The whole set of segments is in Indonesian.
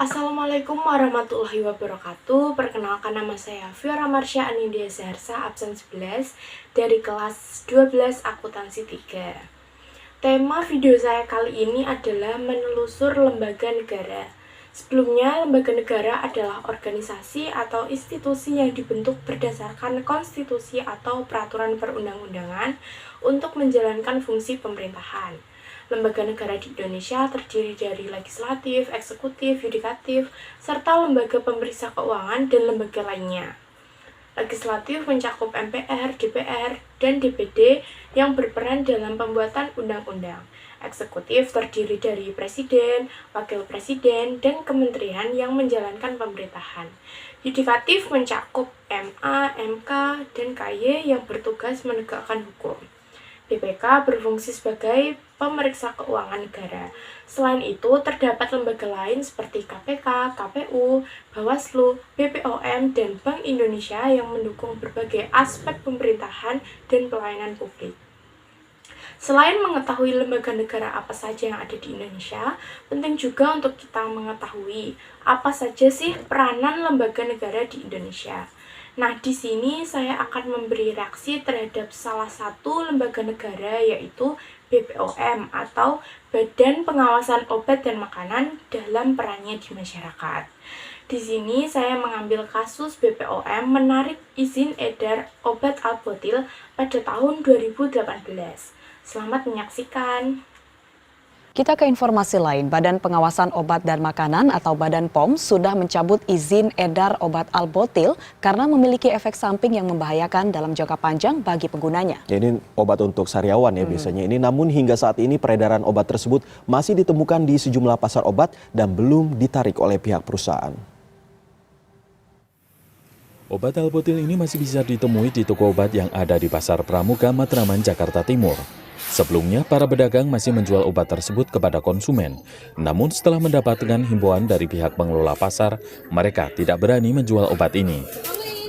Assalamualaikum warahmatullahi wabarakatuh. Perkenalkan, nama saya Fiora Marsha Anindya Zaharsa, absen 11 dari kelas 12 akuntansi 3. Tema video saya kali ini adalah menelusur lembaga negara. Sebelumnya, lembaga negara adalah organisasi atau institusi yang dibentuk berdasarkan konstitusi atau peraturan perundang-undangan untuk menjalankan fungsi pemerintahan. Lembaga negara di Indonesia terdiri dari legislatif, eksekutif, yudikatif, serta lembaga pemeriksa keuangan dan lembaga lainnya. Legislatif mencakup MPR, DPR, dan DPD yang berperan dalam pembuatan undang-undang. Eksekutif terdiri dari presiden, wakil presiden, dan kementerian yang menjalankan pemerintahan. Yudikatif mencakup MA, MK, dan KY yang bertugas menegakkan hukum. BPK berfungsi sebagai pemeriksa keuangan negara. Selain itu, terdapat lembaga lain seperti KPK, KPU, Bawaslu, BPOM, dan Bank Indonesia yang mendukung berbagai aspek pemerintahan dan pelayanan publik. Selain mengetahui lembaga negara apa saja yang ada di Indonesia, penting juga untuk kita mengetahui apa saja sih peranan lembaga negara di Indonesia. Nah, di sini saya akan memberi reaksi terhadap salah satu lembaga negara, yaitu BPOM atau Badan Pengawasan Obat dan Makanan dalam perannya di masyarakat. Di sini saya mengambil kasus BPOM menarik izin edar obat Albotil pada tahun 2018. Selamat menyaksikan. Kita ke informasi lain, Badan Pengawasan Obat dan Makanan atau Badan POM sudah mencabut izin edar obat Albotil karena memiliki efek samping yang membahayakan dalam jangka panjang bagi penggunanya. Ya, ini obat untuk sariawan ya biasanya ini, namun hingga saat ini peredaran obat tersebut masih ditemukan di sejumlah pasar obat dan belum ditarik oleh pihak perusahaan. Obat Albotil ini masih bisa ditemui di toko obat yang ada di Pasar Pramuka, Matraman, Jakarta Timur. Sebelumnya, para pedagang masih menjual obat tersebut kepada konsumen. Namun setelah mendapatkan himbauan dari pihak pengelola pasar, mereka tidak berani menjual obat ini.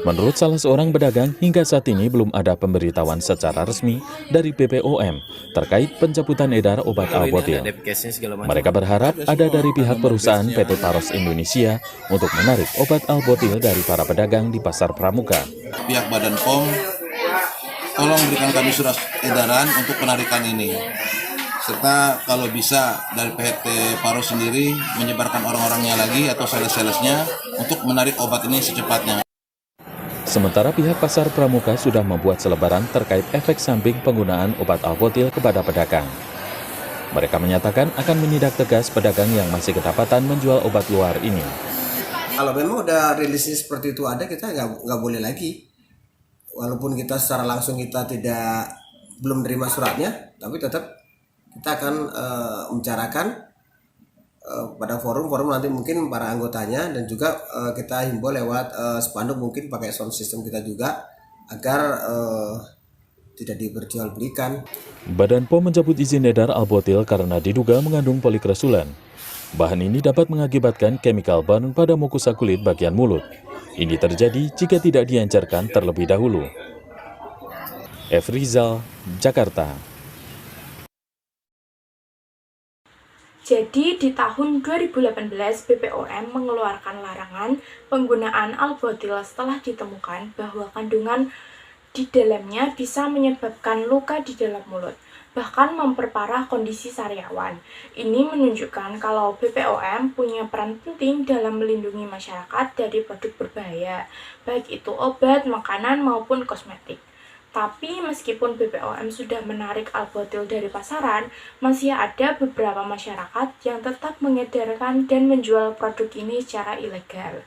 Menurut salah seorang pedagang, hingga saat ini belum ada pemberitahuan secara resmi dari BPOM terkait pencabutan edar obat Albotil. Mereka berharap ada dari pihak perusahaan PT Paros Indonesia untuk menarik obat Albotil dari para pedagang di Pasar Pramuka. Pihak Badan POM tolong berikan kami surat edaran untuk penarikan ini. Serta kalau bisa dari PT Paros sendiri menyebarkan orang-orangnya lagi atau sales-salesnya untuk menarik obat ini secepatnya. Sementara pihak Pasar Pramuka sudah membuat selebaran terkait efek samping penggunaan obat Albotil kepada pedagang. Mereka menyatakan akan menindak tegas pedagang yang masih kedapatan menjual obat luar ini. Kalau memang udah rilisnya seperti itu ada, kita nggak boleh lagi. Walaupun kita secara langsung kita belum menerima suratnya, tapi tetap kita akan membicarakan pada forum nanti mungkin para anggotanya, dan juga kita himbau lewat spanduk, mungkin pakai sound system kita juga agar tidak diperjualbelikan. Badan POM mencabut izin edar Albotil karena diduga mengandung polikresulan. Bahan ini dapat mengakibatkan chemical burn pada mukosa kulit bagian mulut. Ini terjadi jika tidak diencerkan terlebih dahulu. F. Rizal, Jakarta. Jadi di tahun 2018 BPOM mengeluarkan larangan penggunaan Albotil setelah ditemukan bahwa kandungan di dalamnya bisa menyebabkan luka di dalam mulut, bahkan memperparah kondisi sariawan. Ini menunjukkan kalau BPOM punya peran penting dalam melindungi masyarakat dari produk berbahaya, baik itu obat, makanan, maupun kosmetik. Tapi meskipun BPOM sudah menarik Albotil dari pasaran, masih ada beberapa masyarakat yang tetap mengedarkan dan menjual produk ini secara ilegal.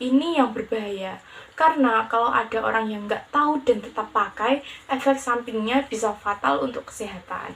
Ini yang berbahaya, karena kalau ada orang yang nggak tahu dan tetap pakai, efek sampingnya bisa fatal untuk kesehatan.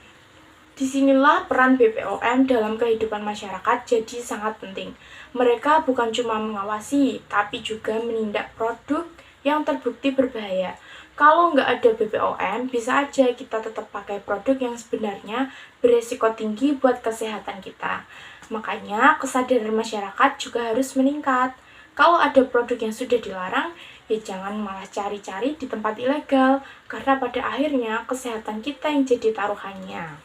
Disinilah peran BPOM dalam kehidupan masyarakat jadi sangat penting. Mereka bukan cuma mengawasi, tapi juga menindak produk yang terbukti berbahaya. Kalau nggak ada BPOM, bisa aja kita tetap pakai produk yang sebenarnya beresiko tinggi buat kesehatan kita. Makanya kesadaran masyarakat juga harus meningkat. Kalau ada produk yang sudah dilarang, ya jangan malah cari-cari di tempat ilegal, karena pada akhirnya kesehatan kita yang jadi taruhannya.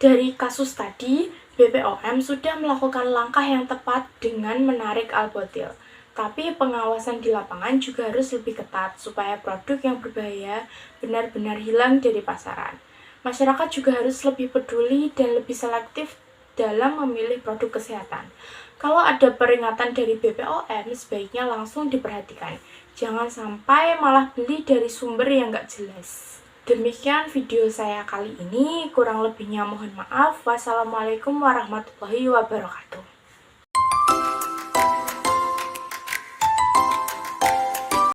Dari kasus tadi, BPOM sudah melakukan langkah yang tepat dengan menarik albotil. Tapi pengawasan di lapangan juga harus lebih ketat supaya produk yang berbahaya benar-benar hilang dari pasaran. Masyarakat juga harus lebih peduli dan lebih selektif dalam memilih produk kesehatan. Kalau ada peringatan dari BPOM, sebaiknya langsung diperhatikan. Jangan sampai malah beli dari sumber yang nggak jelas. Demikian video saya kali ini, kurang lebihnya mohon maaf. Wassalamualaikum warahmatullahi wabarakatuh.